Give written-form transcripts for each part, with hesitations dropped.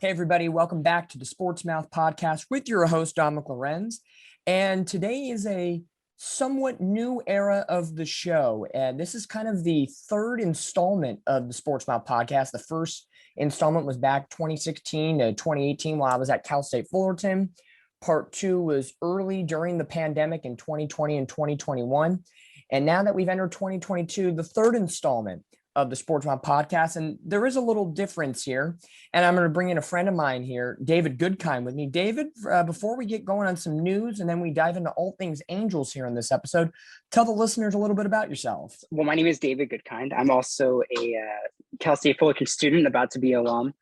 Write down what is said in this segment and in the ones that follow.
Hey, everybody, welcome back to the Sports Mouth podcast with your host, Dominick. And today is a somewhat new era of the show. And this is kind of the third installment of the Sports Mouth podcast. The first installment was back 2016 to 2018 while I was at Cal State Fullerton. Part two was early during the pandemic in 2020 and 2021. And now that we've entered 2022, the third installment of the Sports Mouth podcast. And there is a little difference here. And I'm going to bring in a friend of mine here, David Goodkind, with me. David, before we get going on some news and then we dive into all things Angels here in this episode, tell the listeners a little bit about yourself. Well, my name is David Goodkind. I'm also a Cal State Fullerton student, about to be alum.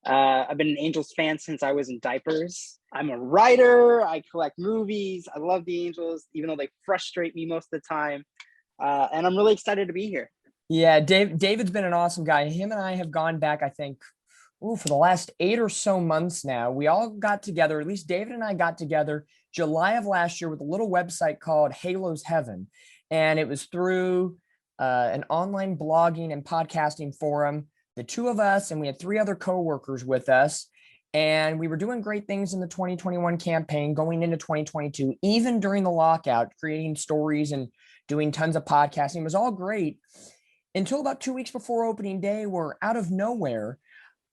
I've been an Angels fan since I was in diapers. I'm a writer. I collect movies. I love the Angels, even though they frustrate me most of the time. And I'm really excited to be here. Yeah, David's been an awesome guy. Him and I have gone back, I think, for the last 8 or so months now. We all got together, at least David and I got together July of last year with a little website called Halo's Heaven. And it was through an online blogging and podcasting forum, the two of us, and we had 3 other coworkers with us. And we were doing great things in the 2021 campaign, going into 2022, even during the lockout, creating stories and doing tons of podcasting. It was all great. Until about 2 weeks before opening day, where out of nowhere,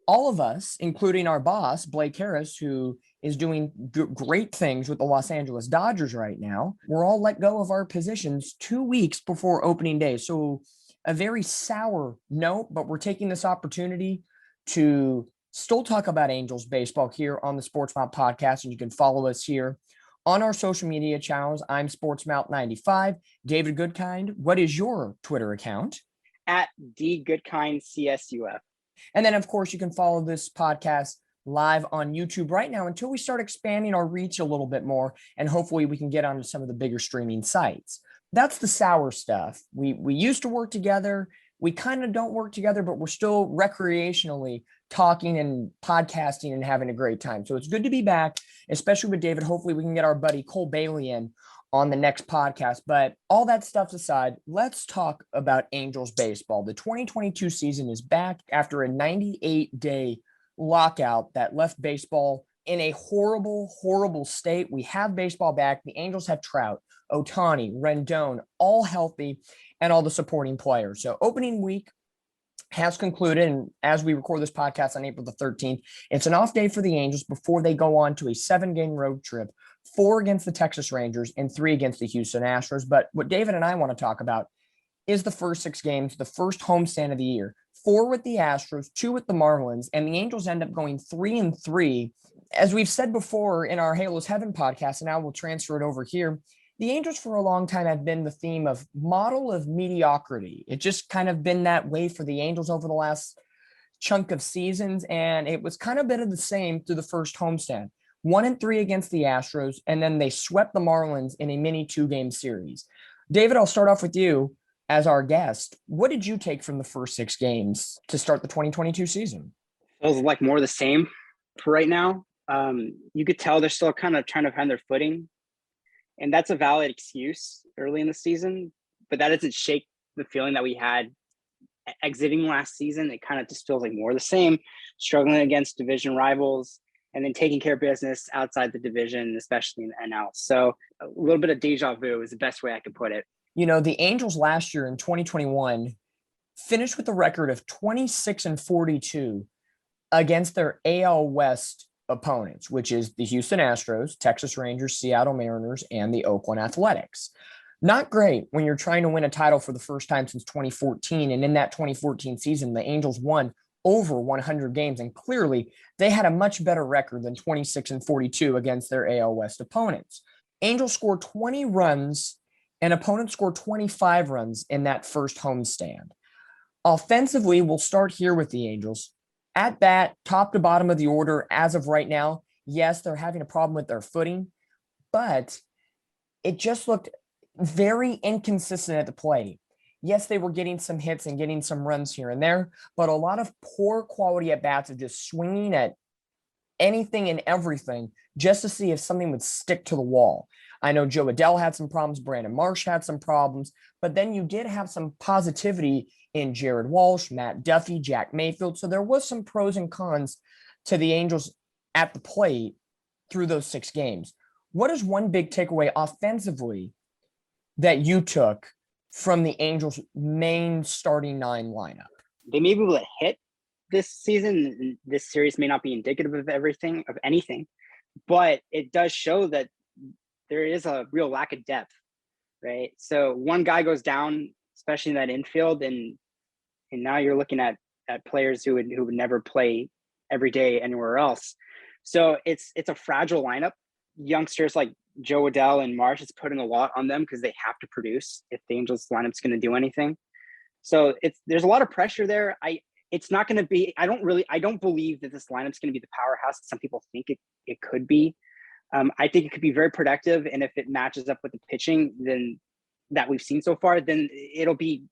all of us, including our boss, Blake Harris, who is doing great things with the Los Angeles Dodgers right now, we're all let go of our positions 2 weeks before opening day. So a very sour note, but we're taking this opportunity to still talk about Angels baseball here on the Sports Mouth podcast. And you can follow us here on our social media channels. I'm SportsMouth95. David Goodkind, what is your Twitter account? At DGoodkindCSUF. And then, of course, you can follow this podcast live on YouTube right now until we start expanding our reach a little bit more. And hopefully we can get onto some of the bigger streaming sites. That's the sour stuff. We used to work together. We kind of don't work together, but we're still recreationally talking and podcasting and having a great time. So it's good to be back, especially with David. Hopefully we can get our buddy Cole Bailey in on the next podcast. But all that stuff aside, let's talk about Angels baseball. The 2022 season is back after a 98-day lockout that left baseball in a horrible, horrible state. We have baseball back. The Angels have Trout, Ohtani, Rendon, all healthy, and all the supporting players. So opening week has concluded, and as we record this podcast on April the 13th, it's an off day for the Angels before they go on to a 7-game road trip, 4 against the Texas Rangers and 3 against the Houston Astros. But what David and I want to talk about is the first 6 games, the first homestand of the year, 4 with the Astros, 2 with the Marlins, and the Angels end up going 3-3. As we've said before in our Halo's Heaven podcast, and now we'll transfer it over here, the Angels for a long time have been the theme of model of mediocrity. It just kind of been that way for the Angels over the last chunk of seasons, and it was kind of been of the same through the first homestand. 1-3 against the Astros, and then they swept the Marlins in a mini 2-game series. David, I'll start off with you as our guest. What did you take from the first 6 games to start the 2022 season? Feels like more of the same for right now. You could tell they're still kind of trying to find their footing, and that's a valid excuse early in the season, but that doesn't shake the feeling that we had exiting last season. It kind of just feels like more of the same, struggling against division rivals, and then taking care of business outside the division, especially in the NL. So a little bit of deja vu is the best way I could put it. You know, the Angels last year in 2021 finished with a record of 26-42 against their AL West opponents, which is the Houston Astros, Texas Rangers, Seattle Mariners, and the Oakland Athletics. Not great when you're trying to win a title for the first time since 2014. And in that 2014 season, the Angels won over 100 games, and clearly they had a much better record than 26-42 against their AL West opponents. Angels scored 20 runs and opponents scored 25 runs in that first homestand. Offensively, we'll start here with the Angels. At bat, top to bottom of the order as of right now, yes, they're having a problem with their footing, but it just looked very inconsistent at the plate. Yes, they were getting some hits and getting some runs here and there, but a lot of poor quality at bats of just swinging at anything and everything just to see if something would stick to the wall. I know Joe Adell had some problems. Brandon Marsh had some problems, but then you did have some positivity in Jared Walsh, Matt Duffy, Jack Mayfield. So there was some pros and cons to the Angels at the plate through those 6 games. What is one big takeaway offensively that you took from the Angels' main starting 9 lineup? They may be able to hit this season. This series may not be indicative of anything, but it does show that there is a real lack of depth, right? So one guy goes down, especially in that infield, and now you're looking at players who would never play every day anywhere else. So it's a fragile lineup. Youngsters like Joe Adell and Marsh is putting a lot on them because they have to produce if the Angels lineup's going to do anything. So there's a lot of pressure there. It's not going to be. I don't believe that this lineup's going to be the powerhouse that some people think it could be. I think it could be very productive, and if it matches up with the pitching then that we've seen so far, then it'll be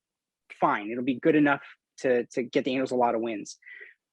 fine. It'll be good enough to get the Angels a lot of wins.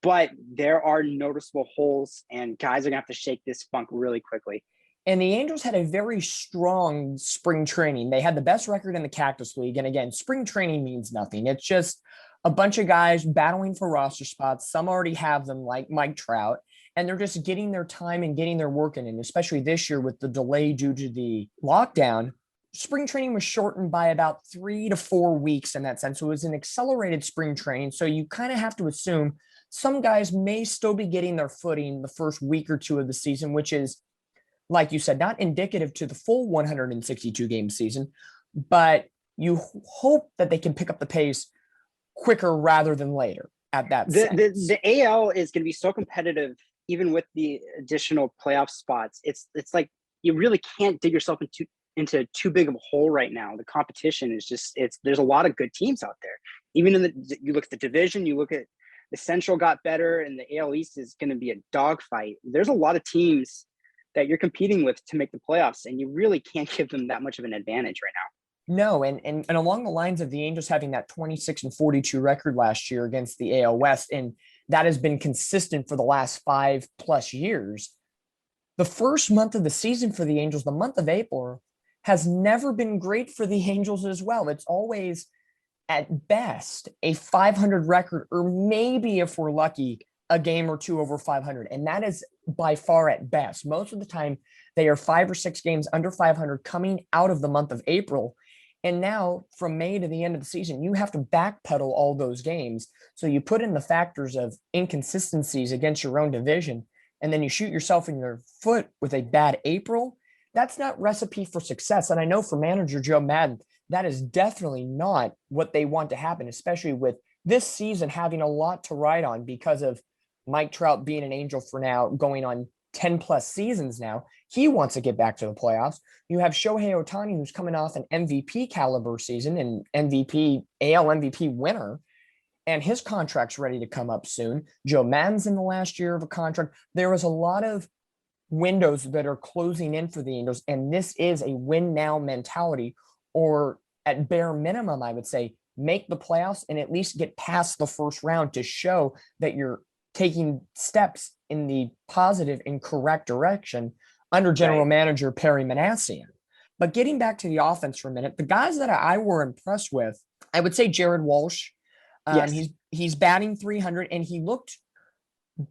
But there are noticeable holes, and guys are going to have to shake this funk really quickly. And the Angels had a very strong spring training. They had the best record in the Cactus League. And again, spring training means nothing. It's just a bunch of guys battling for roster spots. Some already have them, like Mike Trout, and they're just getting their time and getting their work in. And especially this year with the delay due to the lockdown, spring training was shortened by about 3 to 4 weeks in that sense. So it was an accelerated spring training. So you kind of have to assume some guys may still be getting their footing the first week or 2 of the season, which is, like you said, not indicative to the full 162 game season, but you hope that they can pick up the pace quicker rather than later at that. The AL is going to be so competitive, even with the additional playoff spots. It's like you really can't dig yourself into too big of a hole right now. The competition is just, there's a lot of good teams out there. Even you look at the division, you look at the Central got better, and the AL East is going to be a dogfight. There's a lot of teams that you're competing with to make the playoffs, and you really can't give them that much of an advantage right now. No, and along the lines of the Angels having that 26-42 record last year against the AL West, and that has been consistent for the last 5+ years. The first month of the season for the Angels, the month of April, has never been great for the Angels as well. It's always, at best, a 500 record, or maybe, if we're lucky, a game or 2 over 500. And that is by far at best. Most of the time, they are 5 or 6 games under 500 coming out of the month of April. And now from May to the end of the season, you have to backpedal all those games. So you put in the factors of inconsistencies against your own division, and then you shoot yourself in your foot with a bad April. That's not recipe for success. And I know for manager Joe Maddon, that is definitely not what they want to happen, especially with this season having a lot to ride on because of Mike Trout being an Angel for now, going on 10+ seasons now. He wants to get back to the playoffs. You have Shohei Ohtani, who's coming off an MVP caliber season and AL MVP winner, and his contract's ready to come up soon. Joe Maddon's in the last year of a contract. There is a lot of windows that are closing in for the Angels, and this is a win now mentality, or at bare minimum, I would say, make the playoffs and at least get past the first round to show that you're taking steps in the positive and correct direction under general manager Perry Manassian. But getting back to the offense for a minute, the guys that I were impressed with, I would say Jared Walsh. Yes. He's batting 300, and he looked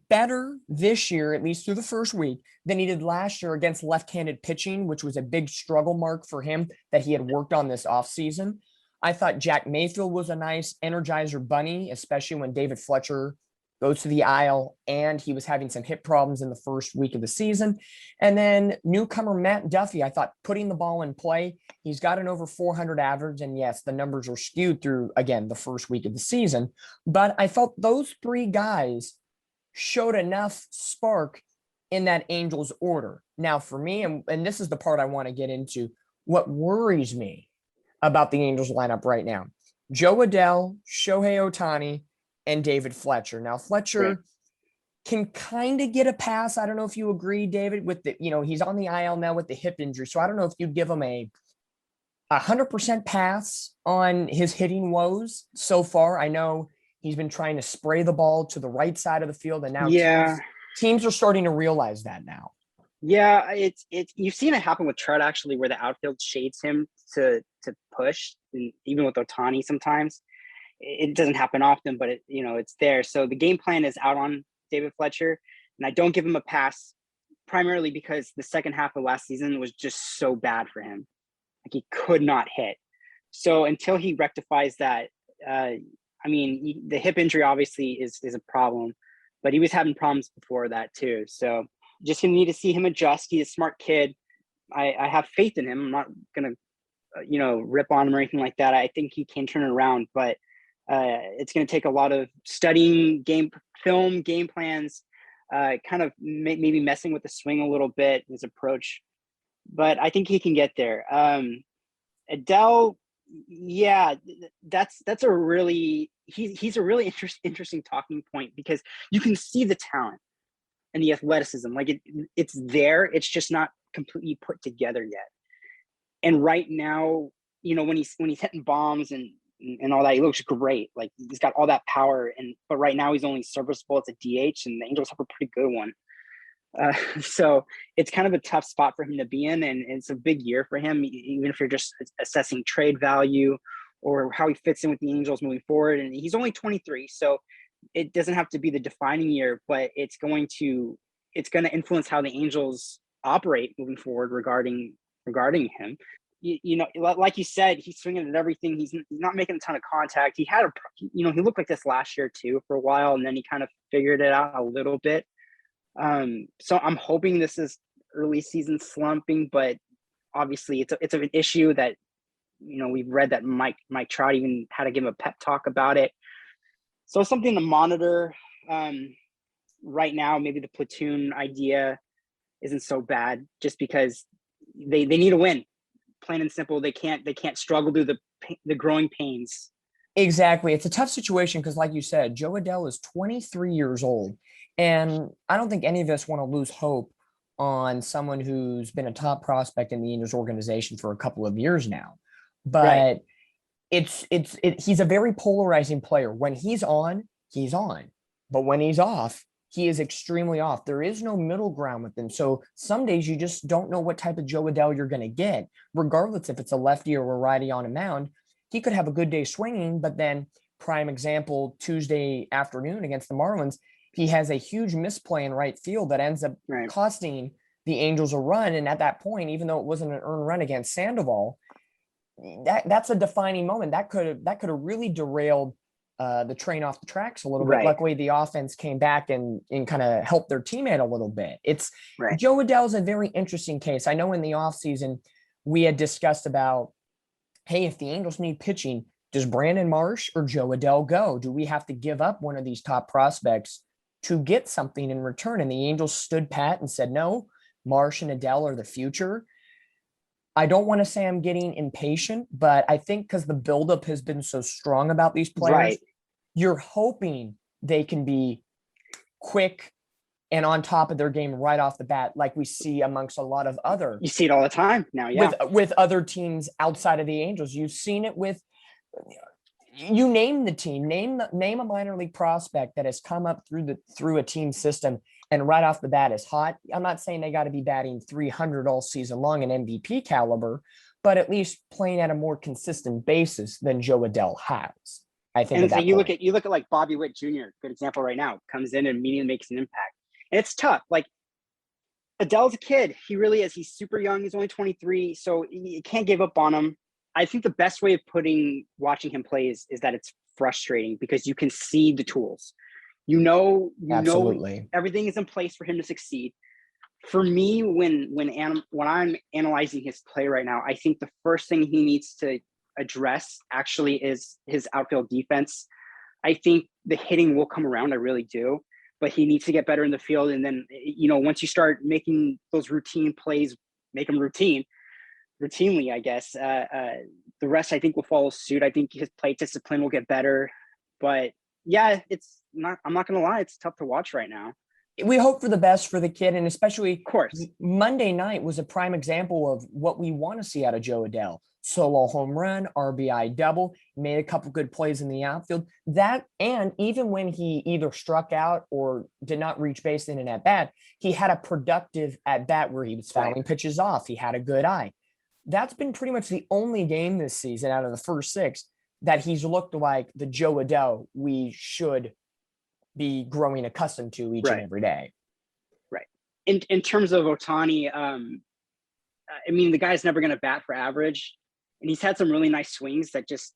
better this year, at least through the first week, than he did last year against left-handed pitching, which was a big struggle mark for him that he had worked on this offseason. I thought Jack Mayfield was a nice energizer bunny, especially when David Fletcher goes to the IL, and he was having some hip problems in the first week of the season. And then newcomer Matt Duffy, I thought, putting the ball in play. He's got an over 400 average, and yes, the numbers are skewed through, again, the first week of the season. But I felt those 3 guys showed enough spark in that Angels order. Now, for me, and this is the part I want to get into, what worries me about the Angels lineup right now: Joe Adell, Shohei Ohtani, and David Fletcher. Now, Fletcher can kind of get a pass. I don't know if you agree, David, with he's on the IL now with the hip injury. So I don't know if you'd give him a 100% pass on his hitting woes so far. I know he's been trying to spray the ball to the right side of the field, and now teams are starting to realize that now. Yeah, it's you've seen it happen with Trout, actually, where the outfield shades him to push, and even with Ohtani sometimes. It doesn't happen often, but it's there. So the game plan is out on David Fletcher. And I don't give him a pass primarily because the second half of last season was just so bad for him. Like he could not hit. So until he rectifies that, the hip injury obviously is a problem, but he was having problems before that too. So just gonna need to see him adjust. He's a smart kid. I have faith in him. I'm not gonna, rip on him or anything like that. I think he can turn it around, but it's going to take a lot of studying game plans, kind of maybe messing with the swing a little bit, his approach. But I think he can get there. Adele, yeah, that's a really he's a really interesting talking point because you can see the talent and the athleticism. Like it's there. It's just not completely put together yet. And right now, when he's hitting bombs and all that, he looks great. Like he's got all that power. But right now he's only serviceable as a DH, and the Angels have a pretty good one. So it's kind of a tough spot for him to be in, and it's a big year for him, even if you're just assessing trade value or how he fits in with the Angels moving forward. And he's only 23, so it doesn't have to be the defining year, but it's going to influence how the Angels operate moving forward regarding him. Like you said, he's swinging at everything. He's not making a ton of contact. He looked like this last year too for a while, and then he kind of figured it out a little bit. So I'm hoping this is early season slumping, but obviously it's an issue that, we've read that Mike Trout even had to give him a pep talk about it. So something to monitor. Right now, maybe the platoon idea isn't so bad just because they need a win. Plain and simple. They can't struggle through the growing pains. Exactly. It's a tough situation because, like you said, Joe Adele is 23 years old. And I don't think any of us want to lose hope on someone who's been a top prospect in the Angels organization for a couple of years now. But right. He's a very polarizing player. When he's on, he's on. But when he's off, he is extremely off. There is no middle ground with him. So some days you just don't know what type of Joe Adele you're going to get, regardless if it's a lefty or a righty on a mound. He could have a good day swinging, but then prime example, Tuesday afternoon against the Marlins, he has a huge misplay in right field that ends up costing the Angels a run. And at that point, even though it wasn't an earned run against Sandoval, that's a defining moment. That could have really derailed the train off the tracks a little bit. Luckily, the offense came back and kind of helped their teammate a little bit. Joe Adele's a very interesting case. I know in the offseason, we had discussed about, hey, if the Angels need pitching, does Brandon Marsh or Joe Adele go? Do we have to give up one of these top prospects to get something in return? And the Angels stood pat and said, no, Marsh and Adele are the future. I don't want to say I'm getting impatient, but I think because the buildup has been so strong about these players, you're hoping they can be quick and on top of their game right off the bat, like we see amongst a lot of other. You see it all the time now, with other teams outside of the Angels. You've seen it with, you name the team, name a minor league prospect that has come up through a team system and right off the bat is hot. I'm not saying they got to be batting 300 all season long in MVP caliber, but at least playing at a more consistent basis than Joe Adele has. I think. And so you look at like Bobby Witt Jr., good example right now, comes in and immediately makes an impact. And it's tough. Like Adele's a kid. He really is. He's super young. He's only 23. So you can't give up on him. I think the best way of watching him play is that it's frustrating because you can see the tools. You know everything is in place for him to succeed. For me, when I'm analyzing his play right now, I think the first thing he needs to address actually is his outfield defense. I think the hitting will come around. I really do. But he needs to get better in the field. And then, once you start making those routine plays, make them routinely, I guess, the rest I think will follow suit. I think his plate discipline will get better. But yeah, I'm not going to lie, it's tough to watch right now. We hope for the best for the kid. And especially, of course, Monday night was a prime example of what we want to see out of Joe Adele. Solo home run, RBI double, made a couple good plays in the outfield. That, and even when he either struck out or did not reach base in an at-bat, he had a productive at-bat where he was fouling pitches off. He had a good eye. That's been pretty much the only game this season out of the first 6 that he's looked like the Joe Adele we should be growing accustomed to each and every day. in terms of Ohtani, I mean, the guy's never going to bat for average, and he's had some really nice swings that just,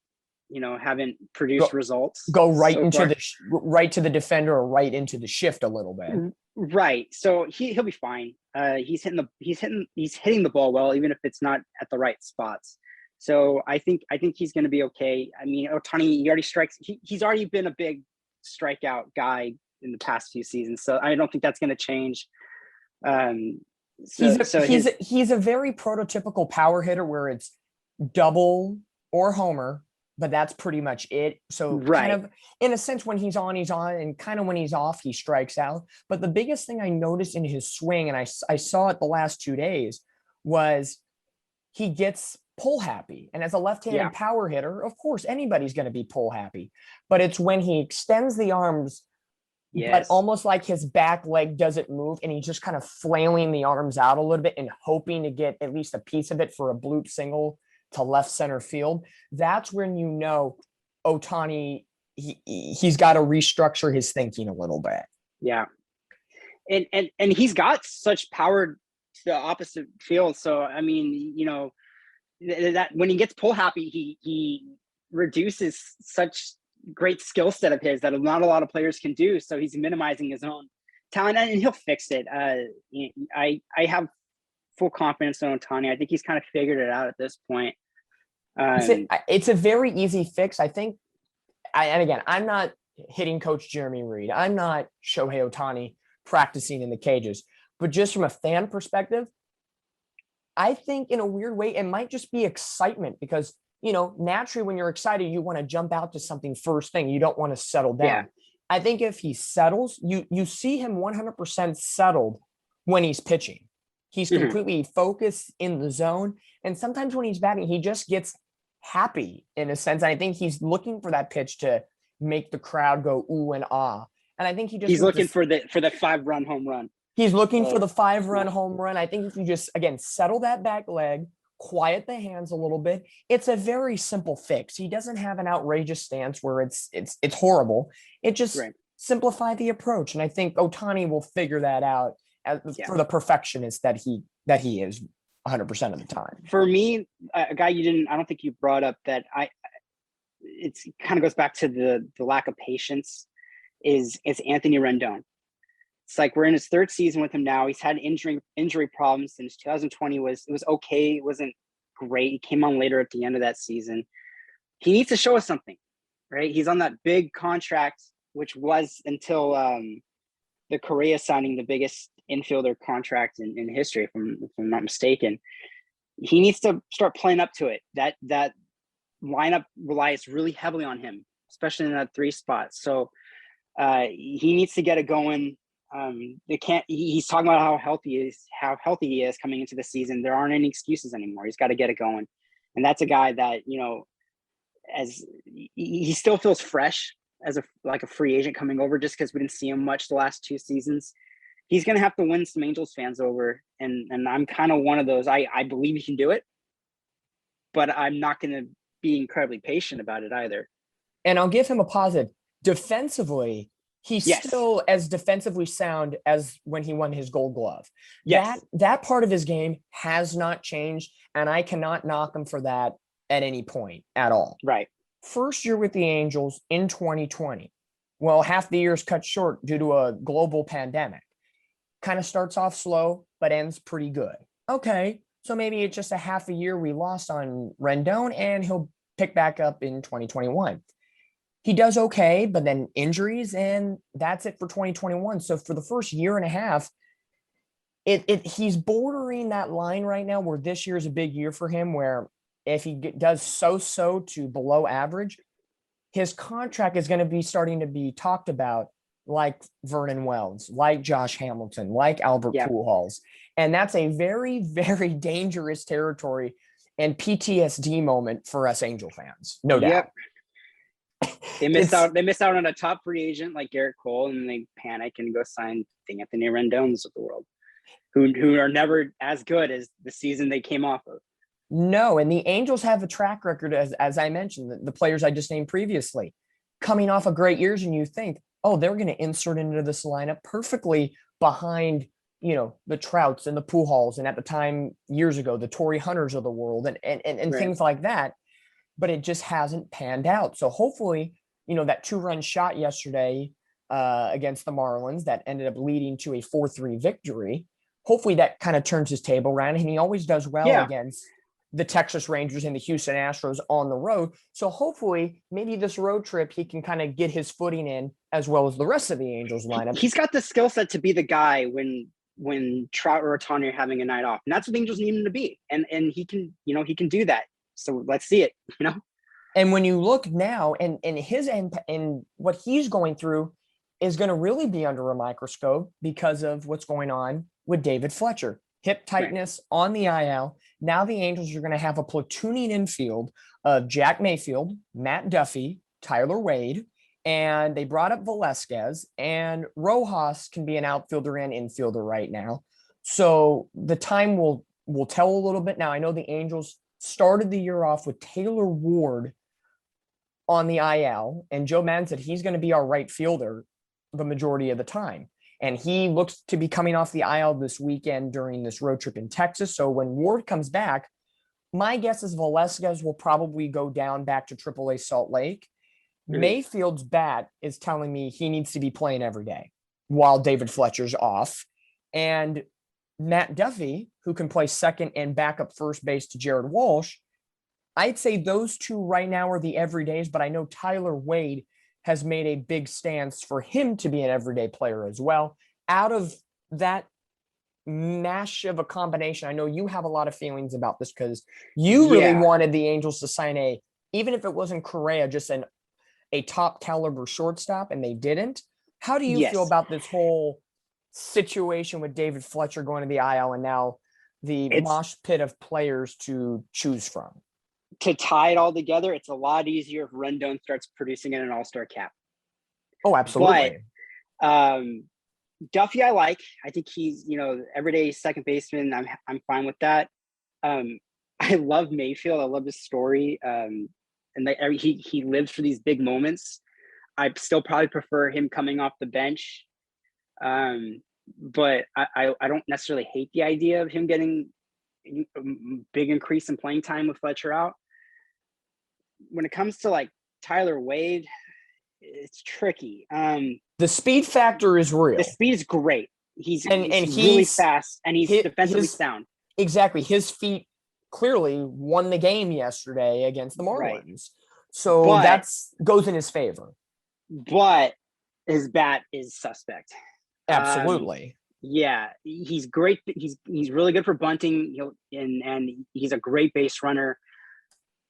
haven't produced results. Go right so into far. right to the defender or right into the shift a little bit. Right. So he'll be fine. He's hitting the ball well, even if it's not at the right spots. So I think he's going to be okay. I mean, Ohtani, he already strikes. He's already been a big strikeout guy in the past few seasons, so I don't think that's going to change. He's a very prototypical power hitter where it's double or homer, but that's pretty much it. So kind of in a sense, when he's on, and kind of when he's off, he strikes out. But the biggest thing I noticed in his swing, and I saw it the last 2 days, was he gets pull happy. And as a left-handed power hitter, of course, anybody's going to be pull happy. But it's when he extends the arms, but almost like his back leg doesn't move, and he's just kind of flailing the arms out a little bit and hoping to get at least a piece of it for a bloop single to left center field. That's when Ohtani, he's got to restructure his thinking a little bit. Yeah. And he's got such power to the opposite field. So, I mean, that when he gets pull happy, he reduces such great skill set of his that not a lot of players can do. So he's minimizing his own talent, and he'll fix it. I have full confidence in Ohtani. I think he's kind of figured it out at this point. It's a very easy fix. I think, and again, I'm not hitting coach Jeremy Reed. I'm not Shohei Ohtani practicing in the cages, but just from a fan perspective, I think in a weird way, it might just be excitement because, naturally when you're excited, you want to jump out to something first thing. You don't want to settle down. Yeah. I think if he settles, you see him 100% settled when he's pitching. He's completely focused in the zone. And sometimes when he's batting, he just gets happy in a sense. I think he's looking for that pitch to make the crowd go ooh and ah. And I think he's looking for the 5-run home run. He's looking for the 5-run home run. I think if you just, again, settle that back leg, quiet the hands a little bit, it's a very simple fix. He doesn't have an outrageous stance where it's horrible. It just simplify the approach. And I think Ohtani will figure that out for the perfectionist that he is 100% of the time. For me, a guy I don't think you brought up that it's kind of goes back to the lack of patience is Anthony Rendon. It's like we're in his 3rd season with him now. He's had injury problems since 2020. It was okay. It wasn't great. He came on later at the end of that season. He needs to show us something, right? He's on that big contract, which was until the Correa signing, the biggest infielder contract in history, if I'm not mistaken. He needs to start playing up to it. That lineup relies really heavily on him, especially in that 3 spot. So he needs to get it going. He's talking about how healthy he is coming into the season. There aren't any excuses anymore. He's got to get it going. And that's a guy that, as he still feels fresh as a free agent coming over, just because we didn't see him much the last 2 seasons. He's going to have to win some Angels fans over. And I'm kind of one of those. I believe he can do it, but I'm not going to be incredibly patient about it either. And I'll give him a positive. Defensively, he's still as defensively sound as when he won his Gold Glove. Yes. That part of his game has not changed, and I cannot knock him for that at any point at all. Right. First year with the Angels in 2020. Well, half the year is cut short due to a global pandemic. Kind of starts off slow, but ends pretty good. Okay, so maybe it's just a half a year we lost on Rendon, and he'll pick back up in 2021. He does okay, but then injuries, and that's it for 2021. So for the first year and a half, he's bordering that line right now where this year is a big year for him, where if he does so to below average, his contract is going to be starting to be talked about like Vernon Wells, like Josh Hamilton, like Albert Pujols. And that's a very, very dangerous territory and PTSD moment for us Angel fans. No doubt. They miss out on a top free agent like Garrett Cole, and they panic and go sign the Anthony Rendons of the world, who are never as good as the season they came off of. No, and the Angels have a track record, as I mentioned, the players I just named previously, coming off of great years, and you think, oh, they're going to insert into this lineup perfectly behind the Trouts and the Pujols, and at the time years ago, the Torrey Hunters of the world and Right. things like that. But it just hasn't panned out. So hopefully, that 2-run shot yesterday against the Marlins that ended up leading to a 4-3 victory. Hopefully that kind of turns his table around, and he always does well Yeah. against the Texas Rangers and the Houston Astros on the road. So hopefully maybe this road trip, he can kind of get his footing in as well as the rest of the Angels lineup. He's got the skill set to be the guy when Trout or Ohtani are having a night off, and that's what the Angels need him to be. And he can, he can do that. So let's see it, And when you look now and his and what he's going through is going to really be under a microscope because of what's going on with David Fletcher. Hip tightness on the IL. Now the Angels are going to have a platooning infield of Jack Mayfield, Matt Duffy, Tyler Wade, and they brought up Velasquez, and Rojas can be an outfielder and infielder right now. So the time will tell a little bit. Now I know the Angels started the year off with Taylor Ward on the IL, and Joe Madden said he's going to be our right fielder the majority of the time. And he looks to be coming off the IL this weekend during this road trip in Texas. So when Ward comes back, my guess is Velasquez will probably go down back to AAA Salt Lake. Mhm. Mayfield's bat is telling me he needs to be playing every day while David Fletcher's off. And Matt Duffy, who can play second and backup first base to Jared Walsh, I'd say those two right now are the everydays, but I know Tyler Wade has made a big stance for him to be an everyday player as well. Out of that mash of a combination, I know you have a lot of feelings about this because you really wanted the Angels to sign even if it wasn't Correa, just a top caliber shortstop, and they didn't. How do you feel about this whole situation with David Fletcher going to the IL and now the mosh pit of players to choose from? To tie it all together, it's a lot easier if Rendon starts producing in an all-star cap. Oh, absolutely. But Duffy, I think he's, everyday second baseman. I'm fine with that. I love Mayfield. I love his story. And he lives for these big moments. I still probably prefer him coming off the bench. But I don't necessarily hate the idea of him getting a big increase in playing time with Fletcher out. When it comes to like Tyler Wade, it's tricky. The speed factor is real. The speed is great. He's really fast, and he's defensively sound. Exactly. His feet clearly won the game yesterday against the Marlins. Right. So that goes in his favor. But his bat is suspect. Absolutely. Yeah, he's great. He's really good for bunting. And he's a great base runner.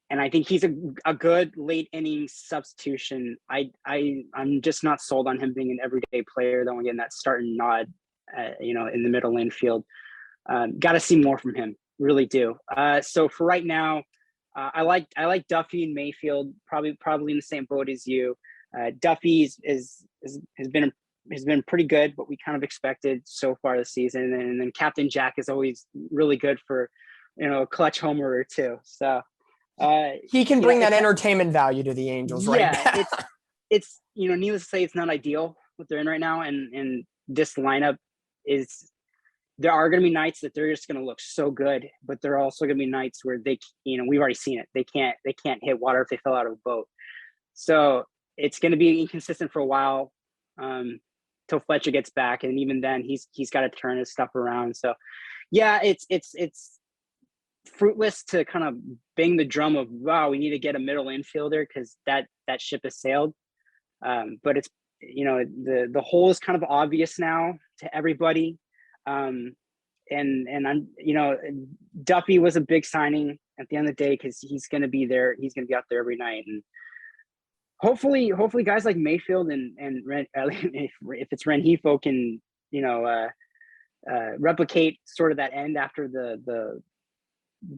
And I think he's a good late inning substitution. I'm just not sold on him being an everyday player, though. Again, that start and nod, in the middle infield. Got to see more from him. Really do. So for right now, I like Duffy and Mayfield. Probably in the same boat as you. Duffy has been pretty good, what we kind of expected so far this season. And then Captain Jack is always really good for, a clutch homer or two. So he can bring that entertainment value to the Angels right now. It's needless to say, it's not ideal what they're in right now. And this lineup there are going to be nights that they're just going to look so good, but there are also going to be nights where we've already seen it. They can't hit water if they fell out of a boat. So it's going to be inconsistent for a while. Till Fletcher gets back, and even then he's got to turn his stuff around. So yeah, it's fruitless to kind of bang the drum of, wow, we need to get a middle infielder because that ship has sailed. But it's the hole is kind of obvious now to everybody. And I'm Duffy was a big signing at the end of the day because he's going to be there. He's going to be out there every night, and hopefully guys like Mayfield and if it's Rengifo can replicate sort of that end after the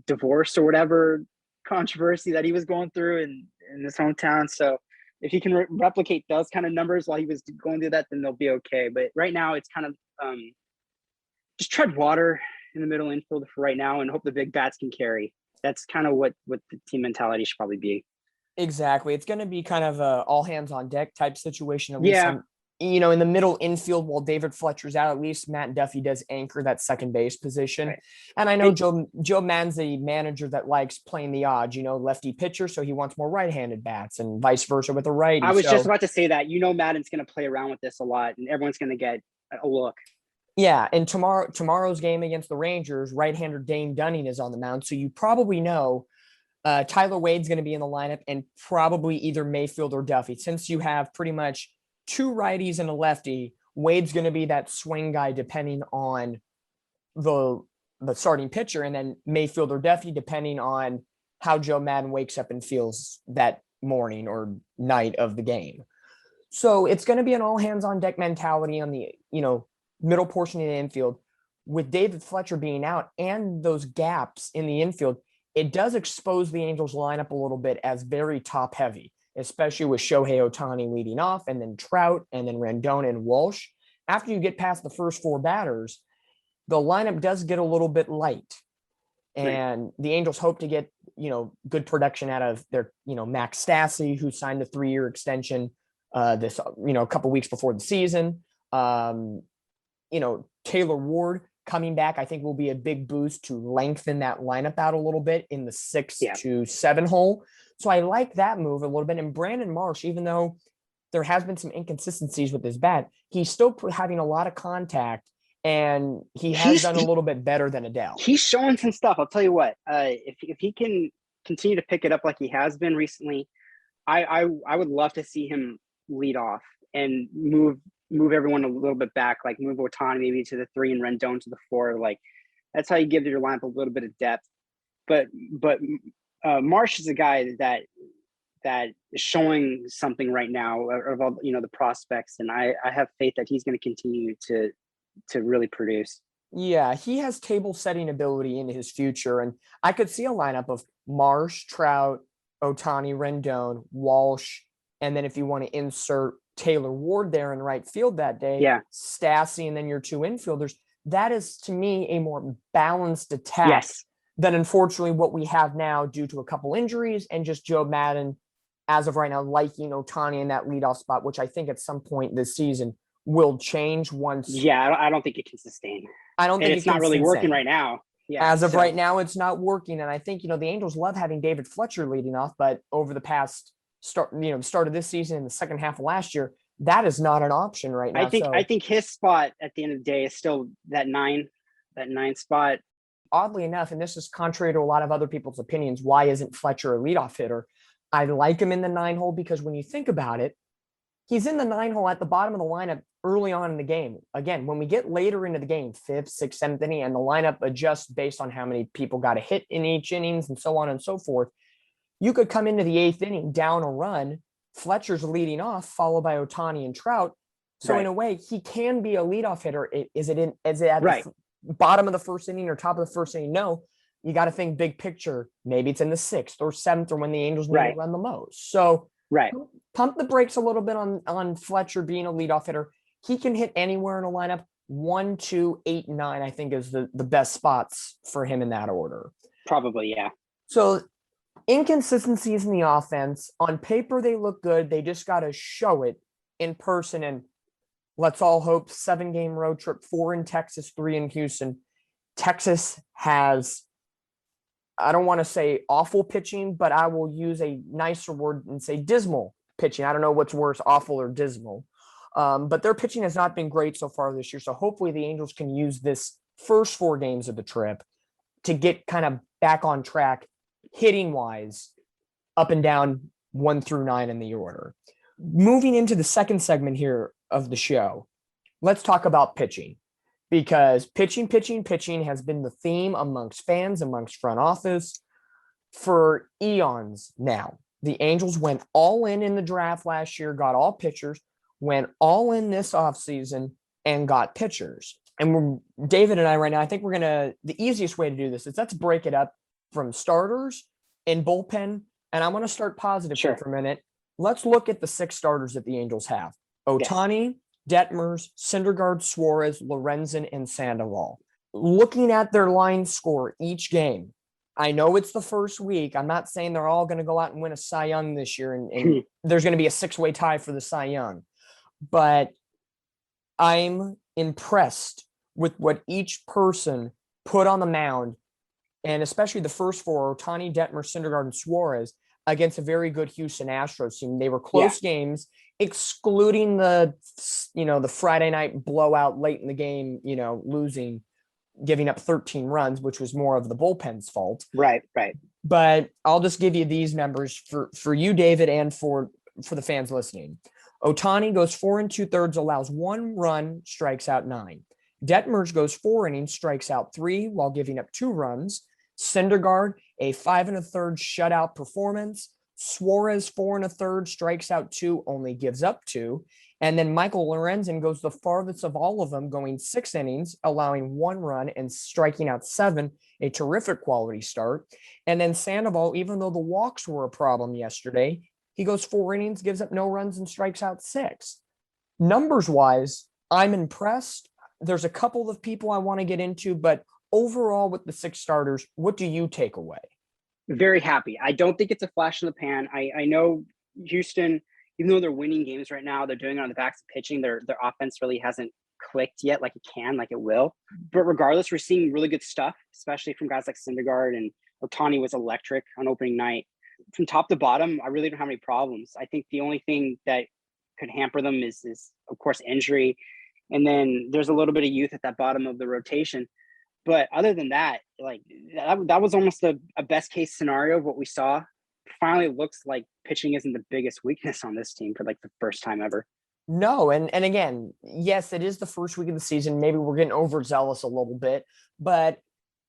divorce or whatever controversy that he was going through in his hometown. So if he can replicate those kind of numbers while he was going through that, then they'll be okay. But right now it's kind of just tread water in the middle infield for right now and hope the big bats can carry. That's kind of what the team mentality should probably be. Exactly. It's going to be kind of a all hands on deck type situation. At least in the middle infield, while David Fletcher's out, at least Matt Duffy does anchor that second base position. Right. And I know Joe Maddon's a manager that likes playing the odds, lefty pitcher, so he wants more right-handed bats and vice versa with a righty. I was just about to say that, Maddon's going to play around with this a lot, and everyone's going to get a look. Yeah, and tomorrow's game against the Rangers, right-hander Dane Dunning is on the mound, so you probably know Tyler Wade's going to be in the lineup, and probably either Mayfield or Duffy. Since you have pretty much two righties and a lefty, Wade's going to be that swing guy depending on the starting pitcher, and then Mayfield or Duffy depending on how Joe Maddon wakes up and feels that morning or night of the game. So it's going to be an all hands on deck mentality on the middle portion of the infield. With David Fletcher being out and those gaps in the infield, it does expose the Angels lineup a little bit as very top heavy, especially with Shohei Ohtani leading off, and then Trout, and then Rendon and Walsh. After you get past the first four batters, the lineup does get a little bit light. And the Angels hope to get, good production out of their, Max Stassi, who signed a 3-year extension this, a couple weeks before the season. Taylor Ward coming back, I think will be a big boost to lengthen that lineup out a little bit in the 6 to 7 hole. So I like that move a little bit. And Brandon Marsh, even though there has been some inconsistencies with his bat, he's still having a lot of contact, and he's done a little bit better than Adele. He's showing some stuff. I'll tell you what, if he can continue to pick it up like he has been recently, I would love to see him lead off and move everyone a little bit back, like move Ohtani maybe to the 3 and Rendon to the 4. Like that's how you give your lineup a little bit of depth. But Marsh is a guy that is showing something right now of all the prospects, and I have faith that he's going to continue to really produce. Yeah, he has table setting ability in his future, and I could see a lineup of Marsh, Trout, Ohtani, Rendon, Walsh, and then if you want to insert Taylor Ward there in right field that day, Stassi, and then your 2 infielders. That is, to me, a more balanced attack than unfortunately what we have now due to a couple injuries and just Joe Maddon, as of right now, liking Ohtani in that leadoff spot, which I think at some point this season will change once. Yeah, I don't think it can sustain. I don't think it's not really working right now. Yeah, as of right now, it's not working. And I think, the Angels love having David Fletcher leading off, but over the past start of this season and the second half of last year, that is not an option right now. I think his spot at the end of the day is still that 9 spot. Oddly enough, and this is contrary to a lot of other people's opinions, why isn't Fletcher a leadoff hitter? I like him in the 9 hole because when you think about it, he's in the 9 hole at the bottom of the lineup early on in the game. Again, when we get later into the game, 5th, 6th, 7th inning, and the lineup adjusts based on how many people got a hit in each innings and so on and so forth, you could come into the 8th inning down a run. Fletcher's leading off, followed by Ohtani and Trout. So in a way, he can be a leadoff hitter. Is it at the bottom of the first inning or top of the first inning? No, you got to think big picture. Maybe it's in the 6th or 7th or when the Angels need to run the most. So pump the brakes a little bit on Fletcher being a leadoff hitter. He can hit anywhere in a lineup. 1, 2, 8, 9, I think is the best spots for him in that order. Probably, yeah. So inconsistencies in the offense. On paper, they look good. They just got to show it in person. And let's all hope 7-game road trip, 4 in Texas, 3 in Houston. Texas has, I don't want to say awful pitching, but I will use a nicer word and say dismal pitching. I don't know what's worse, awful or dismal. But their pitching has not been great so far this year. So hopefully the Angels can use this first 4 games of the trip to get kind of back on track, hitting wise, up and down 1 through 9 in the order. Moving into the second segment here of the show, let's talk about pitching, because pitching has been the theme amongst fans, amongst front office for eons now. The Angels went all in the draft last year, got all pitchers, went all in this offseason and got pitchers. And David and I right now, I think the easiest way to do this is let's break it up from starters and bullpen. And I want to start positive here for a minute. Let's look at the 6 starters that the Angels have. Ohtani, Detmers, Syndergaard, Suarez, Lorenzen, and Sandoval. Looking at their line score each game, I know it's the first week. I'm not saying they're all going to go out and win a Cy Young this year, and there's going to be a 6-way tie for the Cy Young. But I'm impressed with what each person put on the mound, and especially the first four, Ohtani, Detmer, Syndergaard, and Suarez, against a very good Houston Astros team. They were close games, excluding the Friday night blowout late in the game, losing, giving up 13 runs, which was more of the bullpen's fault. Right. But I'll just give you these numbers for you, David, and for the fans listening. Ohtani goes 4 2/3, allows 1 run, strikes out 9. Detmers goes 4 innings, strikes out 3 while giving up 2 runs. Syndergaard, a 5 1/3 shutout performance. Suarez, 4 1/3, strikes out 2, only gives up 2. And then Michael Lorenzen goes the farthest of all of them, going 6 innings, allowing 1 run and striking out 7, a terrific quality start. And then Sandoval, even though the walks were a problem yesterday, he goes 4 innings, gives up no runs, and strikes out 6. Numbers-wise, I'm impressed. There's a couple of people I want to get into, but overall with the 6 starters, what do you take away? Very happy. I don't think it's a flash in the pan. I know Houston, even though they're winning games right now, they're doing it on the backs of pitching. Their offense really hasn't clicked yet like it will. But regardless, we're seeing really good stuff, especially from guys like Syndergaard, and Ohtani was electric on opening night. From top to bottom, I really don't have any problems. I think the only thing that could hamper them is of course injury, and then there's a little bit of youth at that bottom of the rotation. But other than that, like that was almost a best case scenario of what we saw. Finally looks like pitching isn't the biggest weakness on this team for like the first time ever. No, and again, yes, it is the first week of the season. Maybe we're getting overzealous a little bit, but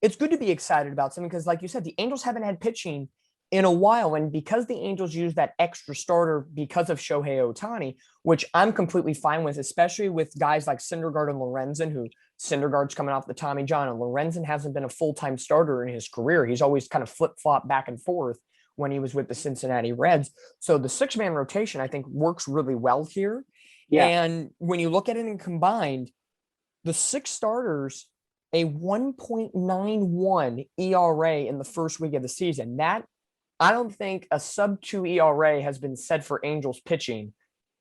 it's good to be excited about something because, like you said, the Angels haven't had pitching in a while. And because the Angels use that extra starter because of Shohei Ohtani, which I'm completely fine with, especially with guys like Syndergaard and Lorenzen, who Syndergaard's coming off the Tommy John, and Lorenzen hasn't been a full-time starter in his career. He's always kind of flip-flop back and forth when he was with the Cincinnati Reds. So the 6-man rotation, I think, works really well here. Yeah. And when you look at it in combined, the 6 starters, a 1.91 ERA in the first week of the season. That, I don't think a sub-2 ERA has been said for Angels pitching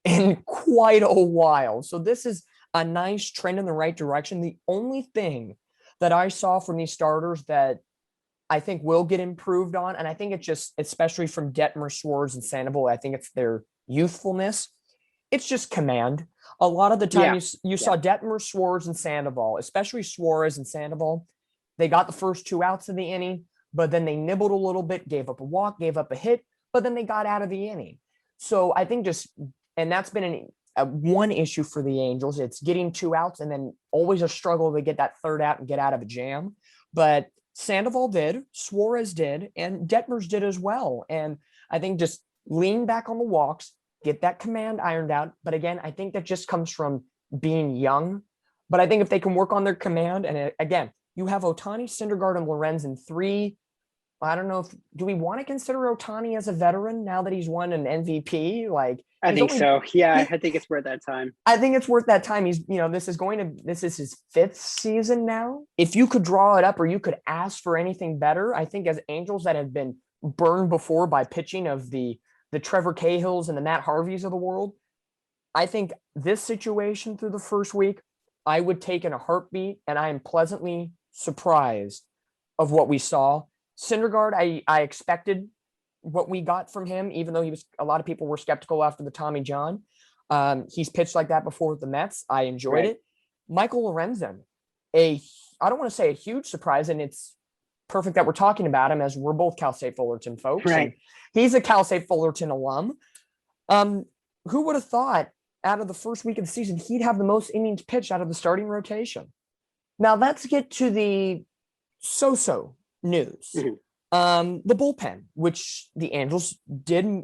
in quite a while. So this is a nice trend in the right direction. The only thing that I saw from these starters that I think will get improved on, and I think it's just, especially from Detmer, Suarez, and Sandoval, I think it's their youthfulness. It's just command. A lot of the time you saw Detmer, Suarez, and Sandoval, especially Suarez and Sandoval. They got the first 2 outs of the inning, but then they nibbled a little bit, gave up a walk, gave up a hit, but then they got out of the inning. So I think and that's been one issue for the Angels. It's getting 2 outs and then always a struggle to get that 3rd out and get out of a jam. But Sandoval did, Suarez did, and Detmers did as well. And I think just lean back on the walks, get that command ironed out. But again, I think that just comes from being young. But I think if they can work on their command, and again, you have Ohtani, Syndergaard, and Lorenzen, 3. I don't know do we want to consider Ohtani as a veteran now that he's won an MVP? Like, I think so. Yeah, I think it's worth that time. I think it's worth that time. He's, this is his 5th season now. If you could draw it up or you could ask for anything better, I think as Angels that have been burned before by pitching of the Trevor Cahills and the Matt Harveys of the world, I think this situation through the first week, I would take in a heartbeat, and I am pleasantly surprised of what we saw. Syndergaard, I expected what we got from him, even though a lot of people were skeptical after the Tommy John. He's pitched like that before with the Mets. I enjoyed it. Michael Lorenzen, I don't want to say a huge surprise, and it's perfect that we're talking about him as we're both Cal State Fullerton folks. Right. He's a Cal State Fullerton alum. Who would have thought out of the first week of the season, he'd have the most innings pitched out of the starting rotation? Now let's get to the so-so news. The bullpen, which the Angels did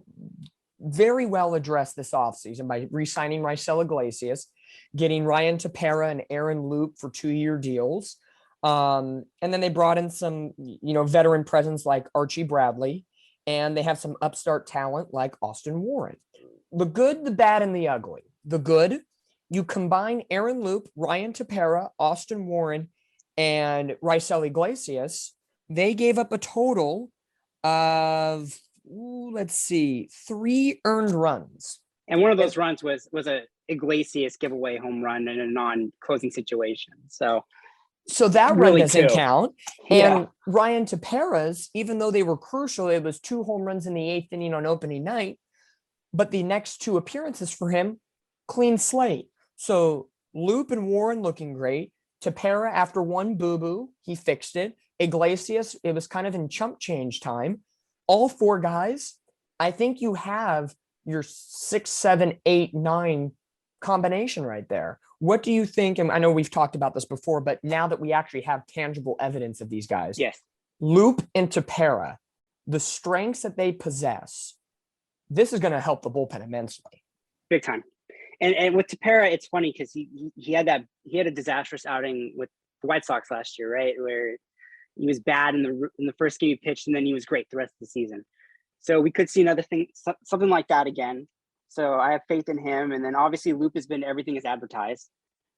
very well address this offseason by re-signing Raisel Iglesias, getting Ryan Tepera and Aaron Loop for 2-year deals. And then they brought in some, veteran presence like Archie Bradley, and they have some upstart talent like Austin Warren. The good, the bad, and the ugly. The good, you combine Aaron Loop, Ryan Tepera, Austin Warren, and Raisel Iglesias. They gave up a total of, 3 earned runs. And one of those runs was a Iglesias giveaway home run in a non-closing situation. So that run really doesn't two. count. Yeah. And Ryan Tepera's, even though they were crucial, it was 2 home runs in the 8th inning on opening night. But the next 2 appearances for him, clean slate. So Loop and Warren looking great. Tepera, after one boo-boo, he fixed it. Iglesias, it was kind of in chump change time. All 4 guys, I think you have your 6, 7, 8, 9 combination right there. What do you think? And I know we've talked about this before, but now that we actually have tangible evidence of these guys, Yes. Loop and Tepera, the strengths that they possess, this is going to help the bullpen immensely. Big time. And with Tepera, it's funny because he had a disastrous outing with the White Sox last year, right? Where he was bad in the first game he pitched, and then he was great the rest of the season. So we could see another thing, something like that again. So I have faith in him. And then obviously Loop has been everything is advertised,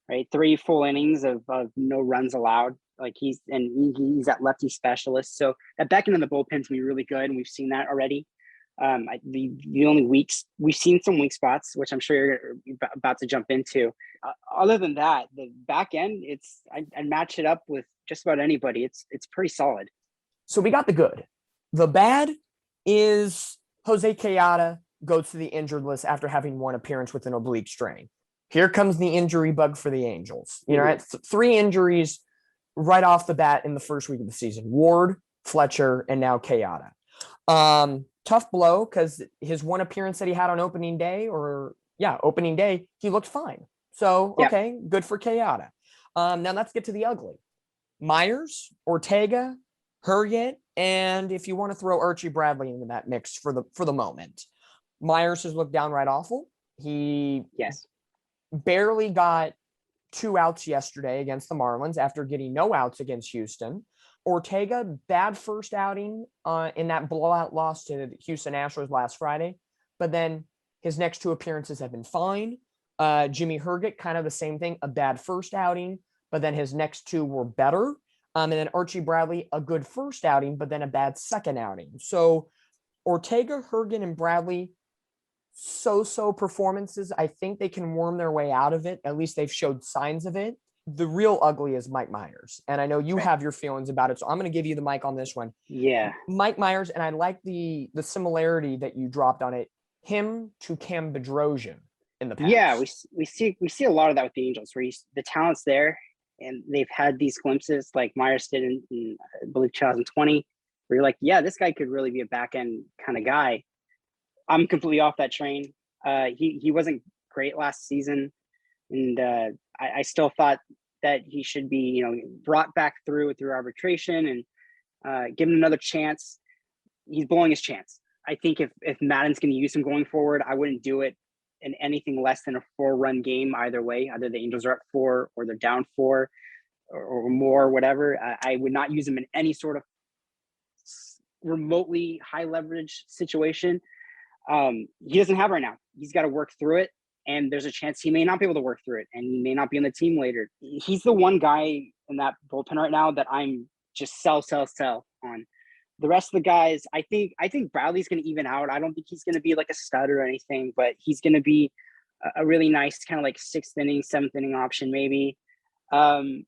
right? 3 full innings of no runs allowed. Like he's that lefty specialist. So that back end of the bullpen's gonna be really good, and we've seen that already. The only weeks we've seen some weak spots, which I'm sure you're about to jump into. Other than that, the back end, I'd match it up with just about anybody. It's pretty solid. So we got the good. The bad is Jose Quezada goes to the injured list after having 1 appearance with an oblique strain. Here comes the injury bug for the Angels. You know, 3 injuries right off the bat in the first week of the season. Ward, Fletcher, and now Quezada. Tough blow because his 1 appearance that he had on opening day, he looked fine. So, okay, good for Quezada. Now let's get to the ugly. Myers, Ortega, Hurriet, and if you want to throw Archie Bradley into that mix for the moment. Myers has looked downright awful. He barely got 2 outs yesterday against the Marlins after getting no outs against Houston. Ortega, bad first outing in that blowout loss to the Houston Astros last Friday, but then his next 2 appearances have been fine. Jimmy Hurriet, kind of the same thing, a bad first outing, but then his next 2 were better. And then Archie Bradley, a good first outing, but then a bad second outing. So Ortega, Hurriet, and Bradley, so-so performances. I think they can worm their way out of it. At least they've showed signs of it. The real ugly is Mike Myers. And I know you have your feelings about it, so I'm going to give you the mic on this one. Yeah. Mike Myers, and I like the similarity that you dropped on it, him to Cam Bedrosian in the past. Yeah, we see a lot of that with the Angels, where the talent's there, and they've had these glimpses like Myers did in I believe 2020, where you're like, yeah, this guy could really be a back-end kind of guy. I'm completely off that train. He wasn't great last season, and I still thought that he should be, brought back through arbitration and given another chance. He's blowing his chance. I think if Madden's going to use him going forward, I wouldn't do it in anything less than a 4-run game either way. Either the Angels are up 4 or they're down 4 or more, whatever. I would not use him in any sort of remotely high leverage situation. He doesn't have right now. He's got to work through it. And there's a chance he may not be able to work through it, and he may not be on the team later. He's the one guy in that bullpen right now that I'm just sell on. The rest of the guys, I think Bradley's going to even out. I don't think he's going to be like a stud or anything, but he's going to be a really nice kind of like 6th inning, 7th inning option maybe. And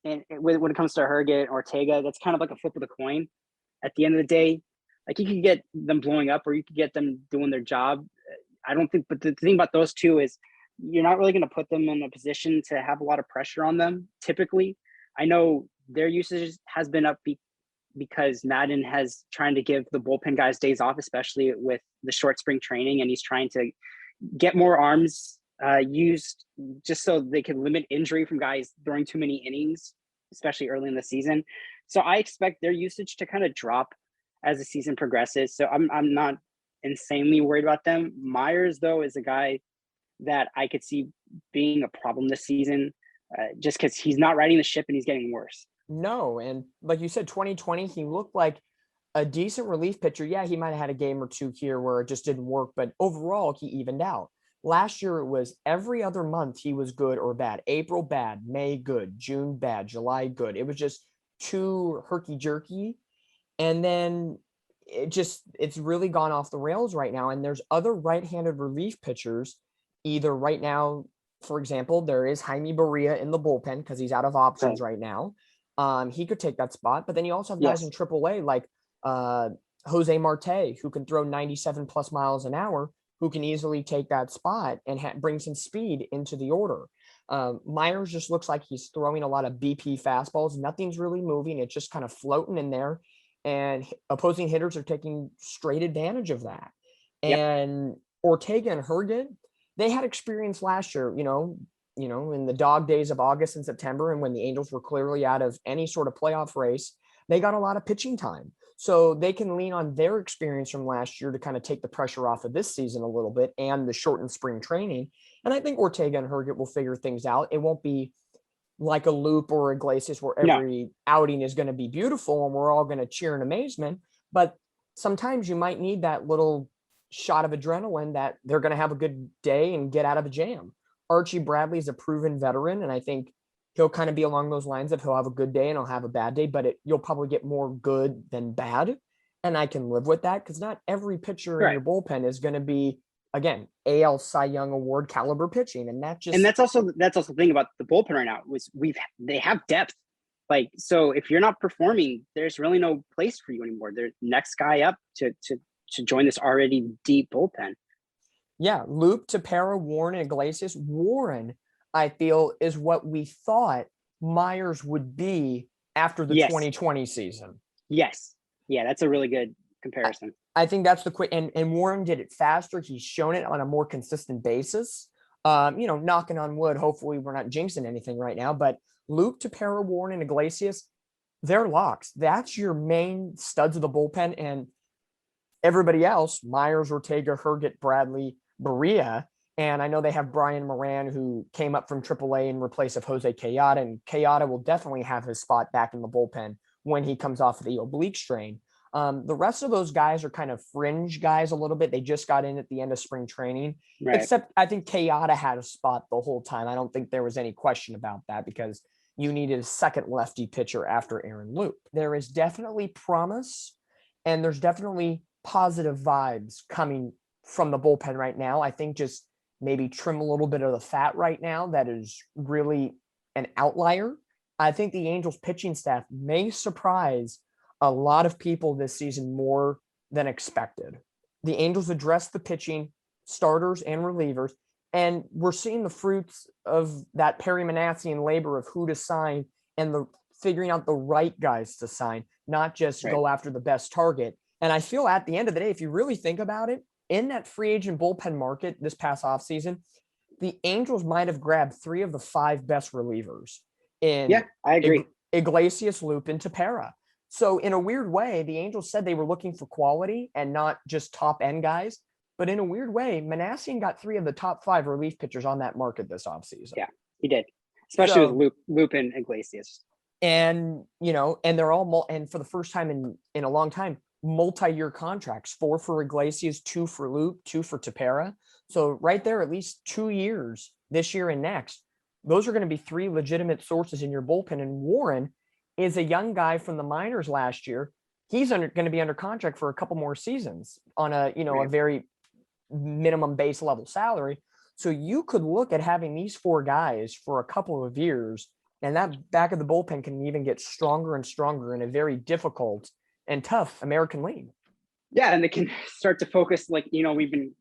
when it comes to Hurriet, Ortega, that's kind of like a flip of the coin. At the end of the day, like you could get them blowing up or you could get them doing their job. I don't think, but the thing about those 2 is you're not really going to put them in a position to have a lot of pressure on them. Typically, I know their usage has been up because Madden has trying to give the bullpen guys days off, especially with the short spring training, and he's trying to get more arms used just so they can limit injury from guys throwing too many innings, especially early in the season. So I expect their usage to kind of drop as the season progresses. So I'm not insanely worried about them. Myers, though, is a guy that I could see being a problem this season just because he's not riding the ship and he's getting worse. No, and like you said, 2020, he looked like a decent relief pitcher. Yeah, he might have had a game or 2 here where it just didn't work, but overall, he evened out. Last year, it was every other month he was good or bad. April, bad. May, good. June, bad. July, good. It was just too herky-jerky. And then it's really gone off the rails right now. And there's other right-handed relief pitchers either right now, for example, there is Jaime Barria in the bullpen because he's out of options right now. He could take that spot, but then you also have guys in AAA like Jose Marte, who can throw 97 plus miles an hour, who can easily take that spot and bring some speed into the order. Myers just looks like he's throwing a lot of BP fastballs. Nothing's really moving. It's just kind of floating in there. And opposing hitters are taking straight advantage of that. And Ortega and Herget, they had experience last year, you know, in the dog days of August and September, and when the Angels were clearly out of any sort of playoff race, they got a lot of pitching time. So they can lean on their experience from last year to kind of take the pressure off of this season a little bit and the shortened spring training. And I think Ortega and Herget will figure things out. It won't be like a Loop or Iglesias where every outing is going to be beautiful and we're all going to cheer in amazement. But sometimes you might need that little shot of adrenaline that they're going to have a good day and get out of a jam. Archie Bradley is a proven veteran, and I think he'll kind of be along those lines of he'll have a good day and he'll have a bad day, but you'll probably get more good than bad. And I can live with that because not every pitcher in your bullpen is going to be, again, AL Cy Young Award caliber pitching. And that's also the thing about the bullpen right now was they have depth. Like, so if you're not performing, there's really no place for you anymore. There's next guy up to join this already deep bullpen. Yeah. Loop, Tepera, Warren, and Iglesias. Warren, I feel, is what we thought Myers would be after the 2020 season. Yes. Yeah, that's a really good comparison. I think that's the quick, and Warren did it faster. He's shown it on a more consistent basis. Knocking on wood, hopefully we're not jinxing anything right now, but Luke, Tepera, Warren, and Iglesias, they're locks. That's your main studs of the bullpen, and everybody else, Myers, Ortega, Herget, Bradley, Barria. And I know they have Brian Moran, who came up from AAA in replace of Jose Quezada, and Quezada will definitely have his spot back in the bullpen when he comes off of the oblique strain. The rest of those guys are kind of fringe guys a little bit. They just got in at the end of spring training, except I think Quezada had a spot the whole time. I don't think there was any question about that because you needed a second lefty pitcher after Aaron Loop. There is definitely promise and there's definitely positive vibes coming from the bullpen right now. I think just maybe trim a little bit of the fat right now. That is really an outlier. I think the Angels pitching staff may surprise a lot of people this season more than expected. The Angels addressed the pitching, starters and relievers, and we're seeing the fruits of that Perry Manassian labor of who to sign and the figuring out the right guys to sign, not just go after the best target. And I feel at the end of the day, if you really think about it, in that free agent bullpen market this past offseason, the Angels might have grabbed 3 of the 5 best relievers in I agree. Iglesias, Loop, and Tepera. So in a weird way, the Angels said they were looking for quality and not just top end guys. But in a weird way, Manassian got 3 of the top 5 relief pitchers on that market this offseason. Yeah, he did. Especially with Loop and Iglesias. And, and they're all, and for the first time in a long time, multi-year contracts, 4 for Iglesias, 2 for Loop, 2 for Tepera. So right there, at least 2 years, this year and next, those are going to be 3 legitimate sources in your bullpen. And Warren is a young guy from the minors last year. He's going to be under contract for a couple more seasons on a very minimum base level salary. So you could look at having these 4 guys for a couple of years, and that back of the bullpen can even get stronger and stronger in a very difficult and tough American League. Yeah, and they can start to focus, we've been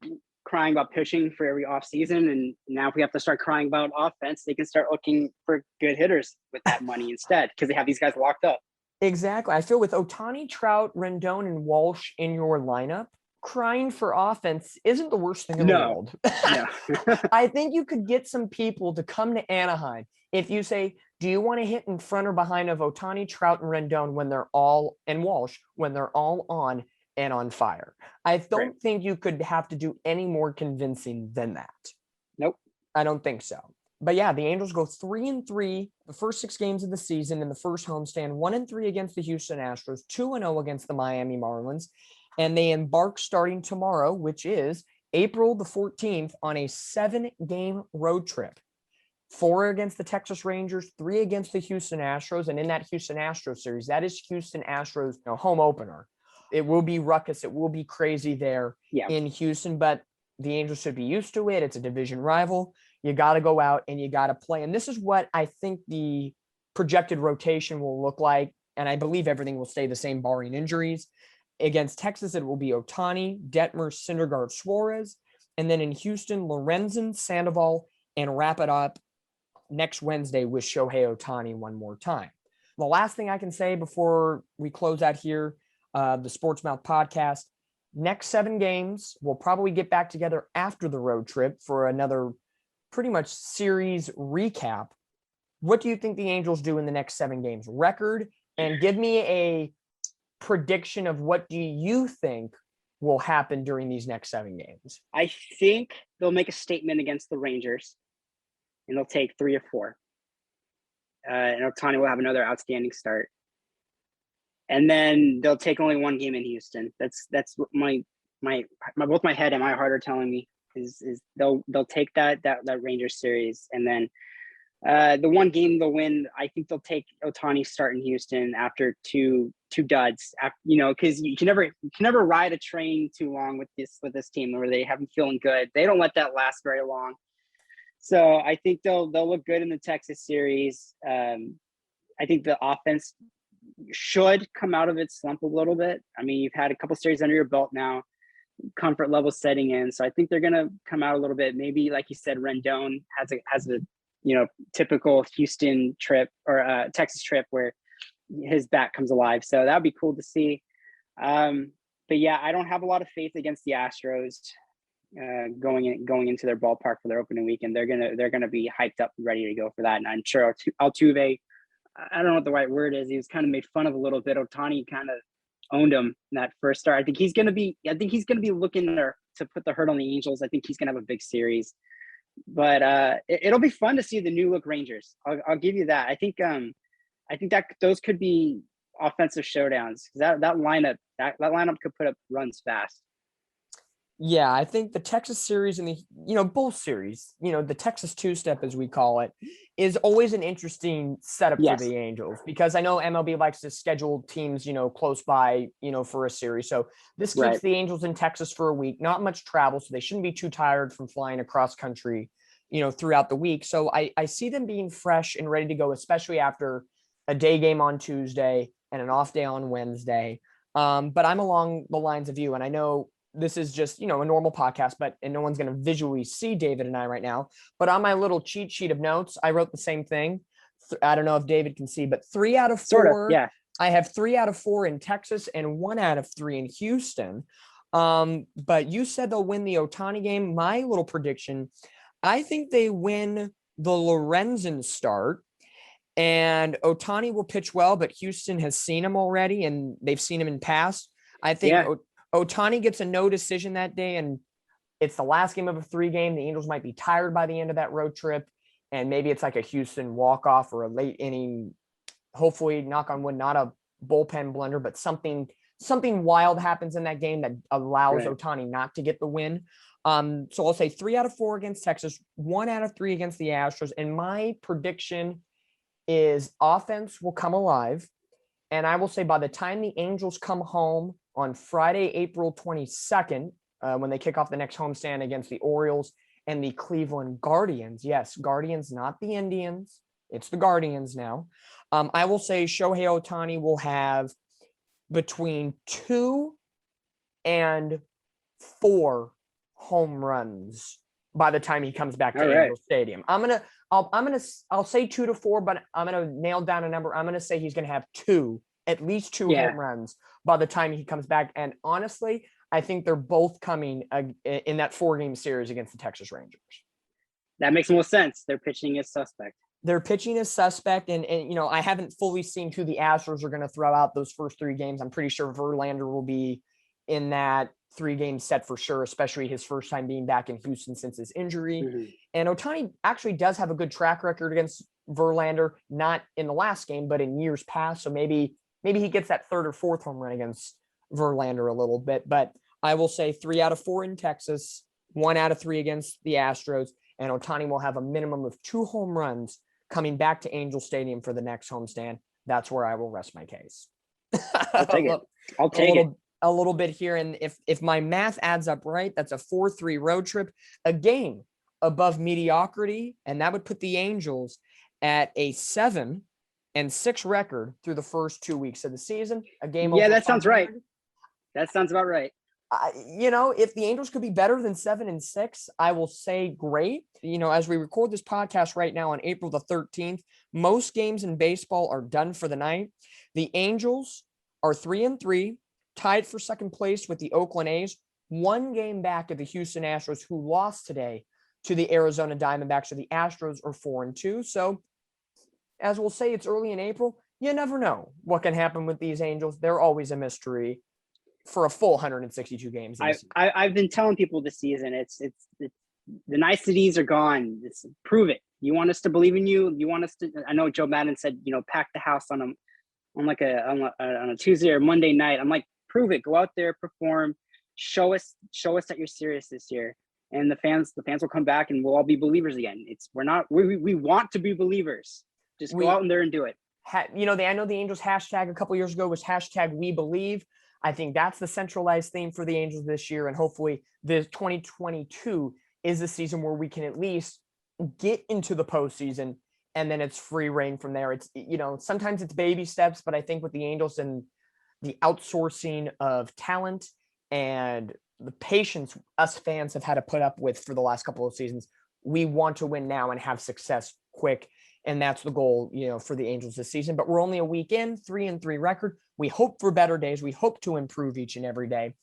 crying about pitching for every offseason, and now if we have to start crying about offense, they can start looking for good hitters with that money instead because they have these guys locked up. Exactly. I feel with Ohtani, Trout, Rendon, and Walsh in your lineup, crying for offense isn't the worst thing in the world. No. I think you could get some people to come to Anaheim if you say, do you want to hit in front or behind of Ohtani, Trout, and Rendon when they're all, and Walsh, when they're all on and on fire? I don't think you could have to do any more convincing than that. Nope. I don't think so. But yeah, the Angels go 3-3 the first 6 games of the season in the first homestand, 1-3 against the Houston Astros, 2-0 against the Miami Marlins. And they embark starting tomorrow, which is April the 14th, on a 7-game road trip. 4 against the Texas Rangers, 3 against the Houston Astros. And in that Houston Astros series, that is Houston Astros home opener. It will be ruckus. It will be crazy there in Houston. But The Angels should be used to it. It's a division rival. You got to go out and you got to play. And this is what I think the projected rotation will look like. And I believe everything will stay the same barring injuries. Against Texas, it will be Ohtani, Detmer, Syndergaard, Suarez. And then in Houston, Lorenzen, Sandoval, and wrap it up next Wednesday with Shohei Ohtani one more time. The last thing I can say before we close out here, the Sportsmouth podcast, next 7 games, we'll probably get back together after the road trip for another pretty much series recap. What do you think the Angels do in the next 7 games? Record, and give me a prediction of what do you think will happen during these next 7 games. I think they'll make a statement against the Rangers, and they'll take 3 or 4. And Ohtani will have another outstanding start. And then they'll take only 1 game in Houston. That's what my both my head and my heart are telling me is they'll take that Rangers series, and then the 1 game they'll win. I think they'll take Ohtani start in Houston after two duds. Because you can never ride a train too long with this team where they haven't feeling good. They don't let that last very long. So I think they'll look good in the Texas series. I think the offense should come out of its slump a little bit. I mean, you've had a couple series under your belt now, comfort level setting in. So I think they're going to come out a little bit. Maybe, like you said, Rendon has a typical Houston trip or Texas trip where his bat comes alive. So that'd be cool to see. But yeah, I don't have a lot of faith against the Astros going into their ballpark for their opening weekend. They're gonna be hyped up and ready to go for that. And I'm sure Altuve, I don't know what the right word is. He was kind of made fun of a little bit. Ohtani kind of owned him in that first start. I think he's gonna be looking to put the hurt on the Angels. I think he's gonna have a big series. But it'll be fun to see the new look Rangers. I'll give you that. I think that those could be offensive showdowns. That lineup could put up runs fast. Yeah, I think the Texas series and both series, the Texas two-step, as we call it, is always an interesting setup for the Angels, because I know MLB likes to schedule teams, close by, for a series. So this keeps the Angels in Texas for a week, not much travel, so they shouldn't be too tired from flying across country, throughout the week. So I see them being fresh and ready to go, especially after a day game on Tuesday and an off day on Wednesday. But I'm along the lines of you, and I know this is just, a normal podcast, and no one's going to visually see David and I right now, but on my little cheat sheet of notes, I wrote the same thing. I don't know if David can see, but 3 out of 4, sort of, yeah. I have 3 out of 4 in Texas and 1 out of 3 in Houston. But you said they'll win the Ohtani game. My little prediction, I think they win the Lorenzen start, and Ohtani will pitch well, but Houston has seen him already, and they've seen him in past. I think Ohtani gets a no decision that day, and it's the last game of a 3-game. The Angels might be tired by the end of that road trip, and maybe it's like a Houston walk-off or a late inning, hopefully, knock on wood, not a bullpen blunder, but something wild happens in that game that allows Ohtani not to get the win. So I'll say 3 out of 4 against Texas, 1 out of 3 against the Astros, and my prediction is offense will come alive, and I will say by the time the Angels come home on Friday, April 22nd, when they kick off the next homestand against the Orioles and the Cleveland Guardians. Yes, Guardians, not the Indians. It's the Guardians now. I will say Shohei Ohtani will have between 2 and 4 home runs by the time he comes back to Angel Stadium. I'll say 2 to 4, but I'm gonna nail down a number. I'm gonna say he's gonna have at least 2 home runs by the time he comes back. And honestly, I think they're both coming in that 4-game series against the Texas Rangers. That makes more sense. Their pitching is suspect. And I haven't fully seen who the Astros are going to throw out those first 3 games. I'm pretty sure Verlander will be in that 3-game set for sure, especially his first time being back in Houston since his injury. Mm-hmm. And Ohtani actually does have a good track record against Verlander, not in the last game, but in years past. So maybe he gets that 3rd or 4th home run against Verlander a little bit. But I will say 3 out of 4 in Texas, 1 out of 3 against the Astros, and Ohtani will have a minimum of 2 home runs coming back to Angel Stadium for the next homestand. That's where I will rest my case. I'll take it. a little bit here. And if my math adds up right, that's a 4-3 road trip, a game above mediocrity. And that would put the Angels at a 7-6 record through the first 2 weeks of the season. A game Yeah, over that sounds 500. right. That sounds about right. If the Angels could be better than 7-6, I will say great. As we record this podcast right now on April the 13th, most games in baseball are done for the night. The Angels are 3-3, tied for second place with the Oakland A's, 1 game back of the Houston Astros, who lost today to the Arizona Diamondbacks. So the Astros are 4-2. So as we'll say, it's early in April. You never know what can happen with these Angels. They're always a mystery for a full 162 games. I've been telling people this season, it's the niceties are gone. Prove it. You want us to believe in you. You want us to. I know Joe Madden said, pack the house on a Tuesday or Monday night. I'm like, prove it. Go out there, perform, show us that you're serious this year, and the fans will come back, and we'll all be believers again. We want to be believers. Just go out there and do it. I know the Angels hashtag a couple years ago was #WeBelieve. I think that's the centralized theme for the Angels this year. And hopefully the 2022 is a season where we can at least get into the postseason, and then it's free reign from there. It's, sometimes it's baby steps, but I think with the Angels and the outsourcing of talent and the patience us fans have had to put up with for the last couple of seasons, we want to win now and have success quick. And that's the goal, for the Angels this season. But we're only a week in, 3-3 record. We hope for better days. We hope to improve each and every day.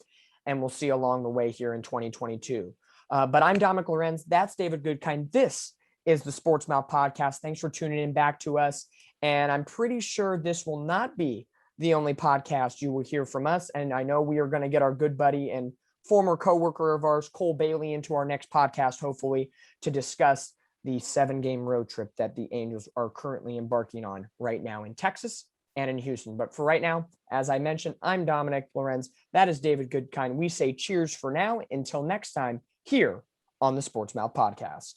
And we'll see along the way here in 2022. But I'm Dominick Lorenz. That's David Goodkind. This is the Sports Mouth Podcast. Thanks for tuning in back to us. And I'm pretty sure this will not be the only podcast you will hear from us. And I know we are going to get our good buddy and former coworker of ours, Cole Bailey, into our next podcast, hopefully, to discuss the 7-game road trip that the Angels are currently embarking on right now in Texas and in Houston. But for right now, as I mentioned, I'm Dominick Lorenz. That is David Goodkind. We say cheers for now. Until next time, here on the Sports Mouth Podcast.